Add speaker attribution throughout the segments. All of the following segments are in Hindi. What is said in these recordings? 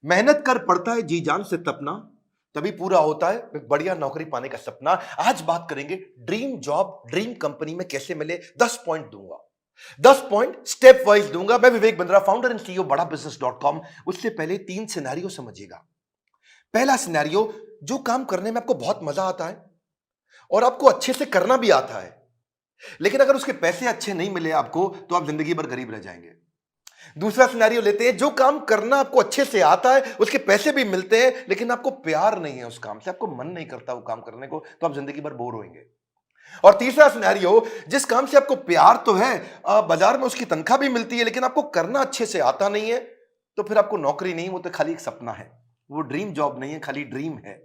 Speaker 1: मेहनत कर पड़ता है जी जान से तपना, तभी पूरा होता है एक बढ़िया नौकरी पाने का सपना। आज बात करेंगे ड्रीम जॉब ड्रीम कंपनी में कैसे मिले। 10 पॉइंट दूंगा, 10 पॉइंट स्टेप वाइज दूंगा। मैं Vivek Bindra, founder and CEO बड़ा बिजनेस डॉट कॉम। उससे पहले 3 सिनेरियो समझिएगा। पहला सिनेरियो, जो काम करने में आपको बहुत मजा आता है और आपको अच्छे से करना भी आता है, लेकिन अगर उसके पैसे अच्छे नहीं मिले आपको तो आप जिंदगी भर गरीब रह जाएंगे। दूसरा सिनेरियो लेते हैं, जो काम करना आपको अच्छे से आता है, उसके पैसे भी मिलते हैं, लेकिन आपको प्यार नहीं है उस काम से, आपको मन नहीं करता वो काम करने को, तो आप जिंदगी भर बोर होंगे। और तीसरा सिनेरियो, जिस काम से आपको प्यार तो है, बाजार में उसकी तनख्वाह भी मिलती है, लेकिन आपको करना अच्छे से आता नहीं है, तो फिर आपको नौकरी नहीं, वो तो खाली एक सपना है, वो ड्रीम जॉब नहीं है, खाली ड्रीम है।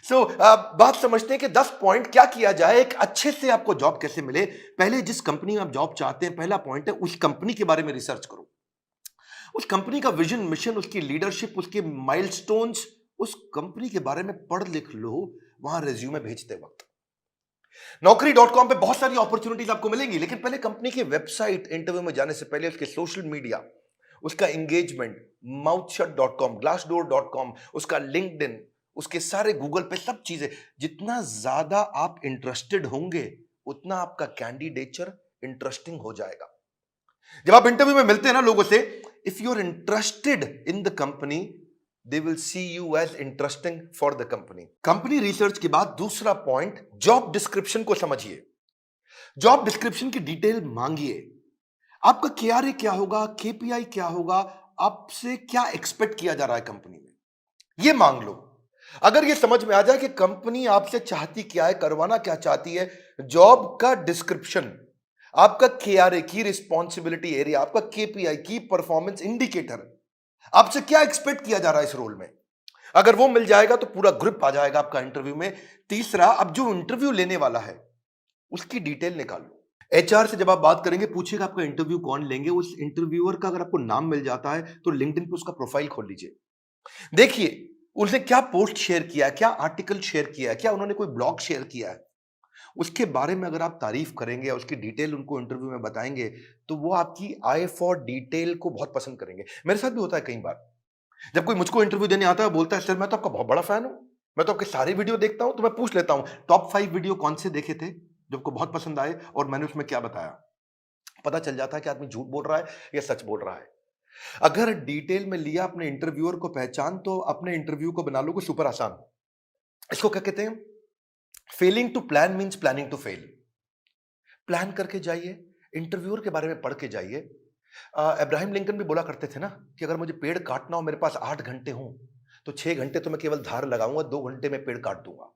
Speaker 1: बात समझते हैं कि 10 पॉइंट क्या किया जाए, एक अच्छे से आपको जॉब कैसे मिले। पहले जिस कंपनी में आप जॉब चाहते हैं, पहला पॉइंट है उस कंपनी के बारे में रिसर्च करो। उस कंपनी का विजन, मिशन, उसकी लीडरशिप, उसके माइलस्टोन्स, उस कंपनी के बारे में पढ़ लिख लो वहां रिज्यूमे भेजते वक्त। नौकरी.com पे बहुत सारी अपॉर्चुनिटीज आपको मिलेंगी, लेकिन पहले कंपनी की वेबसाइट, इंटरव्यू में जाने से पहले उसके सोशल मीडिया, उसका एंगेजमेंट, mouthshut.com, glassdoor.com, उसका लिंक्डइन, उसके सारे गूगल पे सब चीजें, जितना ज्यादा आप इंटरेस्टेड होंगे उतना आपका कैंडिडेचर इंटरेस्टिंग हो जाएगा। जब आप इंटरव्यू में मिलते हैं ना लोगों से, if you are interested in the company, they will see you as interesting for the company. Company research के बाद दूसरा पॉइंट, जॉब डिस्क्रिप्शन को समझिए। जॉब डिस्क्रिप्शन की डिटेल मांगिए। आपका केआरए क्या होगा, केपीआई क्या होगा, आपसे क्या एक्सपेक्ट किया जा रहा है कंपनी में, यह मांग लो। अगर यह समझ में आ जाए कि कंपनी आपसे चाहती क्या है, करवाना क्या चाहती है, जॉब का डिस्क्रिप्शन, आपका केआरए की रिस्पॉन्सिबिलिटी एरिया, आपका केपीआई की परफॉर्मेंस इंडिकेटर, आपसे क्या एक्सपेक्ट किया जा रहा है इस रोल में, अगर वो मिल जाएगा तो पूरा ग्रिप आ जाएगा आपका इंटरव्यू में। तीसरा, अब जो इंटरव्यू लेने वाला है उसकी डिटेल निकाल लो। एचआर से जब आप बात करेंगे, पूछेगा आपका इंटरव्यू कौन लेंगे, उस इंटरव्यूअर का अगर आपको नाम मिल जाता है तो लिंक्डइन पे उसका प्रोफाइल खोल लीजिए। देखिए उसने क्या पोस्ट शेयर किया है, क्या आर्टिकल शेयर किया है, क्या उन्होंने कोई ब्लॉग शेयर किया है, उसके बारे में अगर आप तारीफ करेंगे या उसकी डिटेल उनको इंटरव्यू में बताएंगे, तो वो आपकी आई फॉर डिटेल को बहुत पसंद करेंगे। मेरे साथ भी होता है कई बार, जब कोई मुझको इंटरव्यू देने आता है, बोलता है सर मैं तो आपका बहुत बड़ा फैन हूं, मैं तो आपके सारे वीडियो देखता हूं, तो मैं पूछ लेता हूं टॉप 5 वीडियो कौन से देखे थे जो आपको बहुत पसंद आए और मैंने उसमें क्या बताया। पता चल जाता है कि आदमी झूठ बोल रहा है या सच बोल रहा है। अगर डिटेल में लिया अपने इंटरव्यूअर को पहचान, तो अपने इंटरव्यू को बना लोगे सुपर आसान। इसको क्या कहते हैं, failing to plan means planning to fail. Plan करके जाइए, इंटरव्यूअर के बारे में पढ़ के जाइए। अब्राहम लिंकन भी बोला करते थे ना कि अगर मुझे पेड़ काटना हो, मेरे पास 8 घंटे हों, तो 6 घंटे तो मैं केवल धार लगाऊंगा, 2 घंटे में पेड़ काट दूंगा।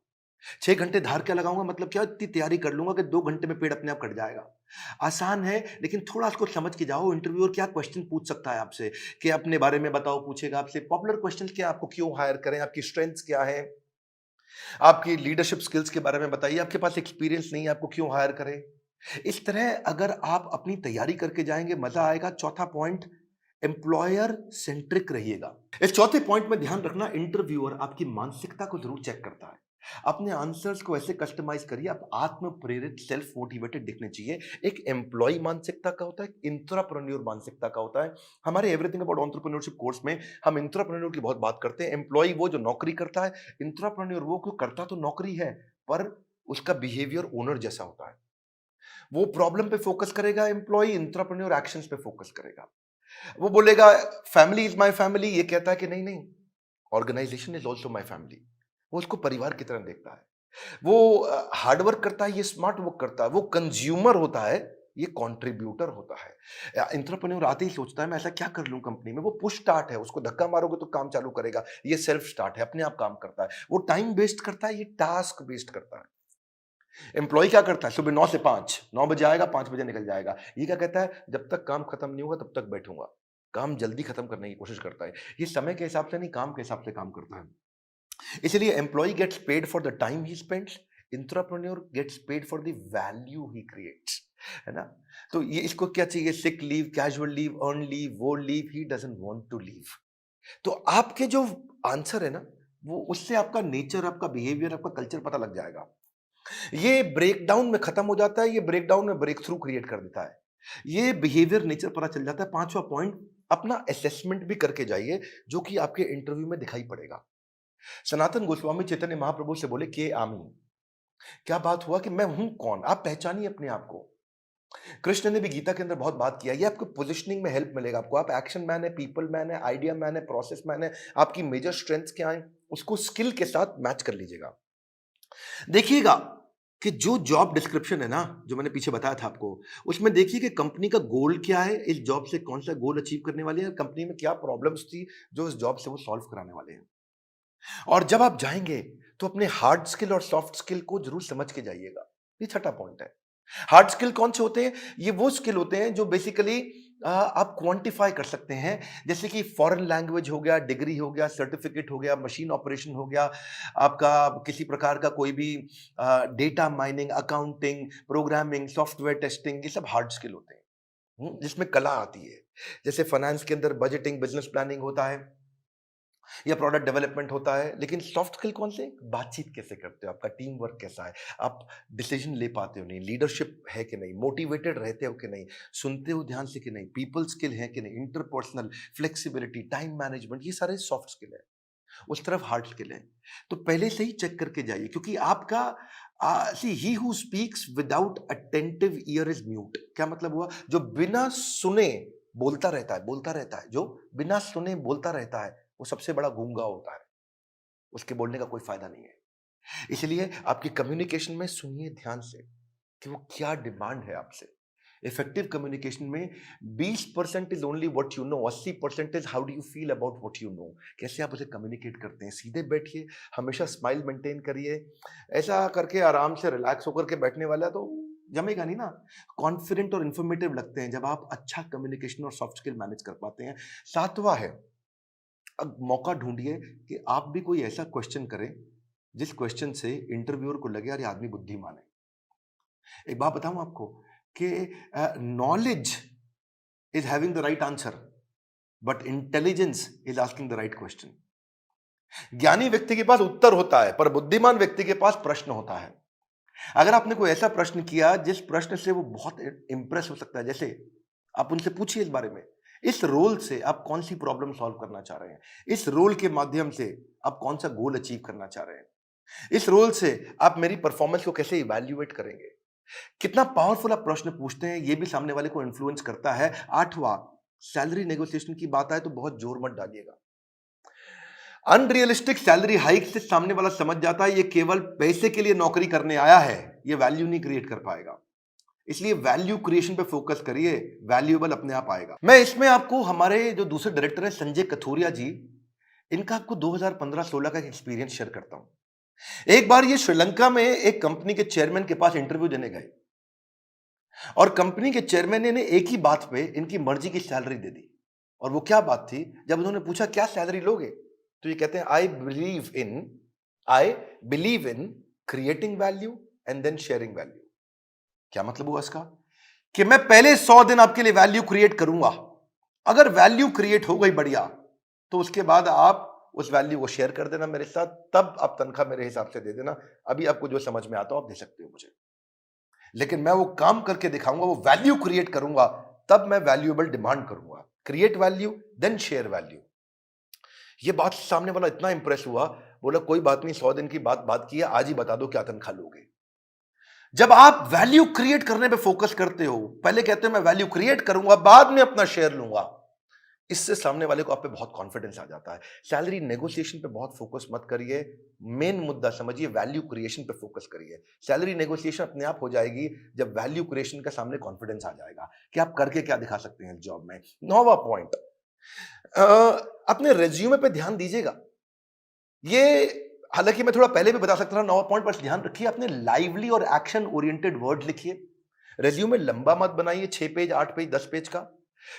Speaker 1: 6 घंटे धार क्या लगाऊंगा, मतलब क्या, इतनी तैयारी कर लूंगा कि 2 घंटे में पेड़ अपने आप कट जाएगा। आसान है, लेकिन थोड़ा इसको समझ के जाओ। इंटरव्यूअर क्या क्वेश्चन पूछ सकता है आपसे, कि अपने बारे में बताओ, पूछेगा आपसे पॉपुलर क्वेश्चन क्या, आपको क्यों हायर करें, आपकी स्ट्रेंथ्स क्या है, आपकी लीडरशिप स्किल्स के बारे में बताइए, आपके पास एक्सपीरियंस नहीं है, आपको क्यों हायर करें। इस तरह अगर आप अपनी तैयारी करके जाएंगे, मजा आएगा। चौथा पॉइंट, एम्प्लॉयर सेंट्रिक रहिएगा। इस चौथे पॉइंट में ध्यान रखना, इंटरव्यूअर आपकी मानसिकता को जरूर चेक करता है। अपने आंसर्स को ऐसे कस्टमाइज करिए, आप आत्म प्रेरित, सेल्फ मोटिवेटेड दिखने चाहिए। एक एम्प्लॉय मानसिकता का होता है, एक इंट्राप्रेन्योर मानसिकता का होता है। हमारे एवरीथिंग अबाउट एंटरप्रेन्योरशिप कोर्स में हम इंट्राप्रेन्योर की बहुत बात करते हैं। एम्प्लॉय वो जो नौकरी करता है, इंट्राप्रेन्योर वो क्यों करता तो नौकरी है, पर उसका बिहेवियर ओनर जैसा होता है। वो प्रॉब्लम पे फोकस करेगा, एम्प्लॉय इंट्राप्रेन्योर एक्शंस पे फोकस करेगा। वो बोलेगा फैमिली इज माय फैमिली, ये कहता है कि नहीं नहीं, organisation is also my family. वो उसको परिवार की तरह देखता है। वो हार्डवर्क करता है, ये स्मार्ट वर्क करता है। वो कंज्यूमर होता है, ये कंट्रीब्यूटर होता है। एंटरप्रेन्योर आते ही सोचता है मैं ऐसा क्या कर लूं कंपनी में। वो पुश स्टार्ट है, उसको धक्का मारोगे तो काम चालू करेगा। ये सेल्फ स्टार्ट है, अपने आप काम करता है। वो टाइम वेस्ट करता है, ये टास्क वेस्ट करता है। एम्प्लॉय क्या करता है, सुबह 9 से 5, 9 बजे आएगा, 5 बजे निकल जाएगा। ये क्या कहता है, जब तक काम खत्म नहीं होगा तब तक बैठूंगा। काम जल्दी खत्म करने की कोशिश करता है। ये समय के हिसाब से नहीं, काम के हिसाब से काम करता है। इसलिए employ gets paid for the time he spends, intrapreneur gets paid for the value he creates, है ना। तो ये इसको क्या चाहिए, sick leave, casual leave, earn leave, वो leave he doesn't want to leave. तो आपके जो आंसर है ना, वो उससे आपका नेचर, आपका बिहेवियर, आपका कल्चर पता लग जाएगा। ये ब्रेकडाउन में खत्म हो जाता है, ये ब्रेकडाउन में ब्रेक थ्रू क्रिएट कर देता है। ये बिहेवियर नेचर पता चल जाता है। पांचवा पॉइंट, अपना असेसमेंट भी करके जाइए, जो कि आपके इंटरव्यू में दिखाई पड़ेगा। सनातन गोस्वामी चैतन्य महाप्रभु से बोले कि आमी, क्या बात हुआ कि मैं हूं कौन, आप पहचानिए अपने आप को। कृष्ण ने भी गीता के अंदर बहुत बात किया, ये आपको पोजिशनिंग में हेल्प मिलेगा। आपको आप एक्शन मैन है, पीपल मैन है, आइडिया मैन है, प्रोसेस मैन है, आपकी मेजर स्ट्रेंथ्स क्या है, उसको स्किल के साथ मैच कर लीजिएगा। देखिएगा कि जो जॉब डिस्क्रिप्शन है ना, जो मैंने पीछे बताया था आपको, उसमें देखिए कि कंपनी का गोल क्या है, इस जॉब से कौन सा गोल अचीव करने वाले हैं, कंपनी में क्या प्रॉब्लम्स थी जो इस जॉब से वो सॉल्व कराने वाले हैं। और जब आप जाएंगे तो अपने हार्ड स्किल और सॉफ्ट स्किल को जरूर समझ के जाइएगा। ये छठा पॉइंट है। हार्ड स्किल कौन से होते हैं? ये वो स्किल होते हैं जो बेसिकली आप क्वांटिफाई कर सकते हैं, जैसे कि फॉरेन लैंग्वेज हो गया, डिग्री हो गया, सर्टिफिकेट हो गया, मशीन ऑपरेशन हो गया, आपका किसी प्रकार का कोई भी data mining, accounting, programming, software testing, ये सब हार्ड स्किल होते हैं। जिसमें कला आती है। जैसे फाइनेंस के अंदर बजटिंग, बिजनेस प्लानिंग होता है या प्रोडक्ट डेवलपमेंट होता है। लेकिन सॉफ्ट स्किल कौन से? बातचीत कैसे करते हो, आपका टीम वर्क कैसा है, आप डिसीजन ले पाते हो नहीं, लीडरशिप है कि नहीं, मोटिवेटेड रहते हो कि नहीं, सुनते हो ध्यान से कि नहीं, पीपल स्किल है कि नहीं, इंटरपर्सनल फ्लेक्सिबिलिटी, टाइम मैनेजमेंट, ये सारे सॉफ्ट स्किल है। उस तरफ हार्ड स्किल है। तो पहले से ही चेक करके जाइए, क्योंकि आपका see he who speaks without attentive ear is mute. क्या मतलब हुआ? जो बिना सुने बोलता रहता है, बोलता रहता है, जो बिना सुने बोलता रहता है, वो सबसे बड़ा गूंगा होता है। उसके बोलने का कोई फायदा नहीं है। इसलिए आपकी कम्युनिकेशन में सुनिए ध्यान से कि वो क्या डिमांड है आपसे। इफेक्टिव कम्युनिकेशन में 20% is only what you know, 80% is how do you feel about what you know. कैसे आप उसे कम्युनिकेट करते हैं। सीधे बैठिए, हमेशा स्माइल मेंटेन करिए। ऐसा करके आराम से रिलैक्स होकर के बैठने वाला तो जमेगा नहीं ना। कॉन्फिडेंट और इंफॉर्मेटिव लगते हैं जब आप अच्छा कम्युनिकेशन और सॉफ्ट स्किल मैनेज कर पाते हैं। सातवां है, अब मौका ढूंढिए कि आप भी कोई ऐसा क्वेश्चन करें जिस क्वेश्चन से इंटरव्यूअर को लगे यार ये आदमी बुद्धिमान है। एक बात बताऊं आपको कि knowledge is having the right answer, but intelligence is asking the right question. ज्ञानी व्यक्ति के पास उत्तर होता है, पर बुद्धिमान व्यक्ति के पास प्रश्न होता है। अगर आपने कोई ऐसा प्रश्न किया जिस प्रश्न से वो बहुत इंप्रेस हो सकता है, जैसे आप उनसे पूछिए इस बारे में, इस रोल से आप कौन सी प्रॉब्लम सॉल्व करना चाह रहे हैं, इस रोल के माध्यम से आप कौन सा गोल अचीव करना चाह रहे हैं, इस रोल से आप मेरी परफॉर्मेंस को कैसे इवैल्यूएट करेंगे। कितना पावरफुल आप प्रश्न पूछते हैं, ये भी सामने वाले को इन्फ्लुएंस करता है। आठवां, सैलरी नेगोशिएशन की बात आए तो बहुत जोर मत डालिएगा। अनरियलिस्टिक सैलरी हाइक से सामने वाला समझ जाता है ये केवल पैसे के लिए नौकरी करने आया है, ये वैल्यू नहीं क्रिएट कर पाएगा। इसलिए वैल्यू क्रिएशन पे फोकस करिए, वैल्यूएबल अपने आप आएगा। मैं इसमें आपको हमारे जो दूसरे डायरेक्टर हैं संजय कथोरिया जी, इनका आपको 2015-16 का एक्सपीरियंस शेयर करता हूं। एक बार ये श्रीलंका में एक कंपनी के चेयरमैन के पास इंटरव्यू देने गए और कंपनी के चेयरमैन ने इन्हें एक ही बात पे इनकी मर्जी की सैलरी दे दी। और वो क्या बात थी? जब उन्होंने पूछा क्या सैलरी लोगे, तो ये कहते हैं I believe in creating value and then sharing value. क्या मतलब हुआ इसका? कि मैं पहले 100 दिन आपके लिए वैल्यू क्रिएट करूंगा, अगर वैल्यू क्रिएट हो गई बढ़िया, तो उसके बाद आप उस वैल्यू को शेयर कर देना मेरे साथ, तब आप तनख्वाह मेरे हिसाब से दे देना। अभी आपको जो समझ में आता हो आप दे सकते हो मुझे, लेकिन मैं वो काम करके दिखाऊंगा, वो वैल्यू क्रिएट करूंगा, तब मैं वैल्यूएबल डिमांड करूंगा। Create value then share value. ये बात सामने वाला इतना इंप्रेस हुआ, बोला कोई बात नहीं, 100 दिन की बात की है, आज ही बता दो क्या तनख्वाह लोगे। जब आप वैल्यू क्रिएट करने पे फोकस करते हो, पहले कहते हो मैं वैल्यू क्रिएट करूंगा, बाद में अपना शेयर लूंगा, इससे सामने वाले को आप पे बहुत कॉन्फिडेंस आ जाता है। सैलरी नेगोशिएशन पे बहुत फोकस मत करिए, मेन मुद्दा समझिए, वैल्यू क्रिएशन पे फोकस करिए। सैलरी नेगोशिएशन अपने आप हो जाएगी जब वैल्यू क्रिएशन का सामने कॉन्फिडेंस आ जाएगा कि आप करके क्या दिखा सकते हैं जॉब में। 9वां पॉइंट, अपने रेज्यूमे पे ध्यान दीजिएगा। ये हालांकि मैं थोड़ा पहले भी बता सकता था 9वां पॉइंट, पर ध्यान रखिए अपने लाइवली और एक्शन ओरिएंटेड वर्ड लिखिए। रेज्यूमे लंबा मत बनाइए, 6 पेज, 8 पेज, 10 पेज का,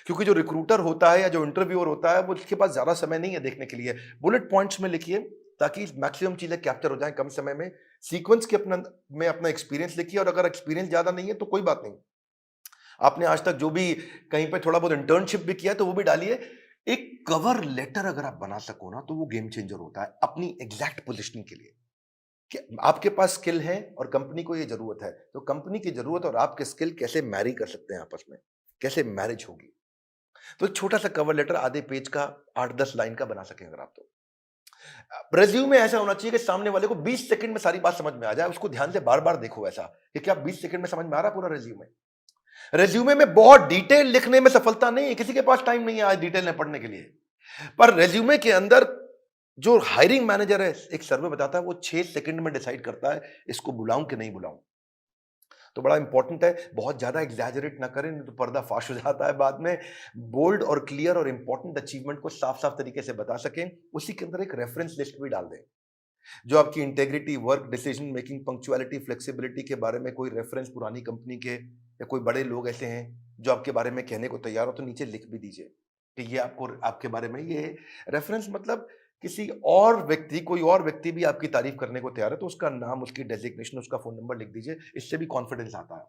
Speaker 1: क्योंकि जो रिक्रूटर होता है या जो इंटरव्यूअर होता है वो उसके पास ज्यादा समय नहीं है देखने के लिए। बुलेट पॉइंट्स में लिखिए ताकि मैक्सिमम चीजें कैप्चर हो जाएं कम समय में। सीक्वेंस के अपना एक्सपीरियंस लिखिए, और अगर एक्सपीरियंस ज्यादा नहीं है तो कोई बात नहीं, आपने आज तक जो भी कहीं पे थोड़ा बहुत इंटर्नशिप भी किया है तो वो भी डालिए। एक कवर लेटर अगर आप बना सको ना, तो वो गेम चेंजर होता है अपनी एग्जैक्ट पोजीशनिंग के लिए। कि आपके पास स्किल है और कंपनी को ये जरूरत है, तो कंपनी की जरूरत और आपके स्किल कैसे मैरी कर सकते हैं आपस में, कैसे मैरिज होगी। तो एक छोटा सा कवर लेटर आधे पेज का 8-10 लाइन का बना सकें अगर आप तो। रेज्यूमे ऐसा होना चाहिए कि सामने वाले को 20 सेकंड में सारी बात समझ में आ जाए। उसको ध्यान से बार-बार देखो ऐसा कि क्या 20 सेकंड में समझ में आ रहा है पूरा रेज्यूमे? रेज्यूमे में बहुत डिटेल लिखने में सफलता नहीं है, किसी के पास टाइम नहीं है आज डिटेल में पढ़ने के लिए। पर रेज्यूमे के अंदर जो हायरिंग मैनेजर है, एक सर्वे बताता है वो 6 सेकंड में डिसाइड करता है इसको बुलाऊं कि नहीं बुलाऊं। तो बड़ा इंपॉर्टेंट है, बहुत ज्यादा एग्जैजरेट ना करें नहीं तो पर्दा फाश हो जाता है बाद में। बोल्ड और क्लियर और इंपॉर्टेंट अचीवमेंट को साफ साफ तरीके से बता सकें। उसी के अंदर एक रेफरेंस लिस्ट भी डाल दें जो आपकी integrity, work, decision making, punctuality, flexibility के बारे में कोई रेफरेंस पुरानी कंपनी के या कोई बड़े लोग ऐसे हैं जो आपके बारे में कहने को तैयार हो तो नीचे लिख भी दीजिए कि ये आपको आपके बारे में ये रेफरेंस, मतलब किसी और व्यक्ति, कोई और व्यक्ति भी आपकी तारीफ करने को तैयार है तो उसका नाम, उसकी डेजिग्नेशन, उसका फोन नंबर लिख दीजिए। इससे भी कॉन्फिडेंस आता है।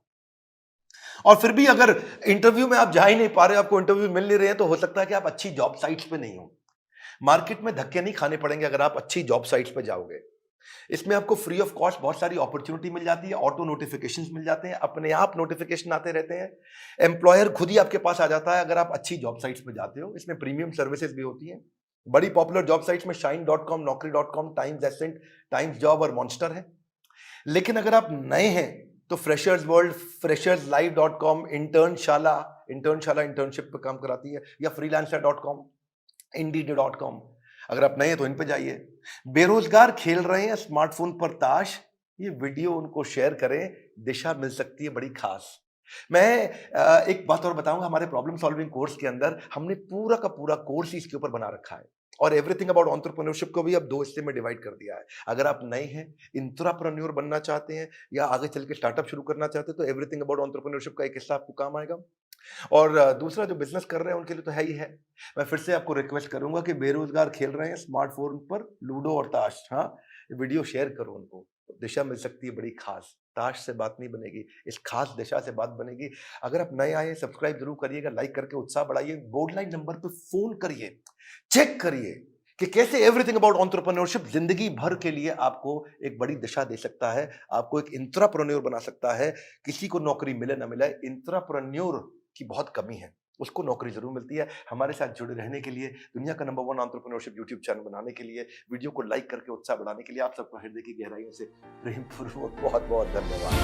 Speaker 1: और फिर भी अगर इंटरव्यू में आप जा ही नहीं पा रहे, आपको इंटरव्यू मिल नहीं रहे हैं तो हो सकता है कि आप अच्छी जॉब साइट्स पे नहीं हो। मार्केट में धक्के नहीं खाने पड़ेंगे अगर आप अच्छी जॉब साइट्स पे जाओगे। इसमें आपको फ्री ऑफ कॉस्ट बहुत सारी अपॉर्चुनिटी मिल जाती है, ऑटो नोटिफिकेशंस मिल जाते हैं, अपने आप नोटिफिकेशन आते रहते हैं, एम्प्लॉयर खुद ही आपके पास आ जाता है अगर आप अच्छी जॉब साइट्स पे जाते हो। इसमें प्रीमियम सर्विसेज भी होती हैं। बड़ी पॉपुलर जॉब साइट्स में shine.com, naukri.com, Times Ascent, Times job और मॉन्स्टर है। लेकिन अगर आप नए हैं तो freshers world, fresherslive.com, Internshala internship पे काम कराती है, या freelancer.com, indeed.com। अगर आप नए हैं तो इन पे जाइए। बेरोजगार खेल रहे हैं स्मार्टफोन पर ताश, ये वीडियो उनको शेयर करें, दिशा मिल सकती है बड़ी खास। मैं एक बात और बताऊंगा, हमारे प्रॉब्लम सॉल्विंग कोर्स के अंदर हमने पूरा का पूरा कोर्स ही इसके ऊपर बना रखा है और एवरीथिंग अबाउट एंटरप्रेन्योरशिप को भी अब 2 हिस्से में डिवाइड कर दिया है। अगर आप नए हैं, इंट्राप्रेन्योर बनना चाहते हैं या आगे चल के स्टार्टअप शुरू करना चाहते हैं तो एवरीथिंग अबाउट एंटरप्रेन्योरशिप का एक हिस्सा आपको काम आएगा। और दूसरा जो बिजनेस कर रहे हैं उनके लिए तो है ही है। मैं फिर से आपको रिक्वेस्ट करूंगा कि बेरोजगार खेल रहे हैं स्मार्टफोन पर लूडो और ताश, हाँ, वीडियो शेयर करो उनको, दिशा मिल सकती है बड़ी खास। ताश से बात नहीं बनेगी, इस खास दिशा से बात बनेगी। अगर आप नए आए सब्सक्राइब जरूर करिएगा, लाइक करके उत्साह बढ़ाइए, बोर्ड लाइन नंबर पे फोन करिए, चेक करिए कि कैसे एवरीथिंग अबाउट एंटरप्रेन्योरशिप जिंदगी भर के लिए आपको एक बड़ी दिशा दे सकता है, आपको एक इंट्राप्रेन्योर बना सकता है। किसी को नौकरी मिले ना मिले, इंट्राप्रेन्योर की बहुत कमी है, उसको नौकरी जरूर मिलती है। हमारे साथ जुड़े रहने के लिए, दुनिया का नंबर 1 एंटरप्रेन्योरशिप यूट्यूब चैनल बनाने के लिए, वीडियो को लाइक करके उत्साह बढ़ाने के लिए आप सबको हृदय की गहराइयों से प्रेम पूर्वक बहुत बहुत धन्यवाद।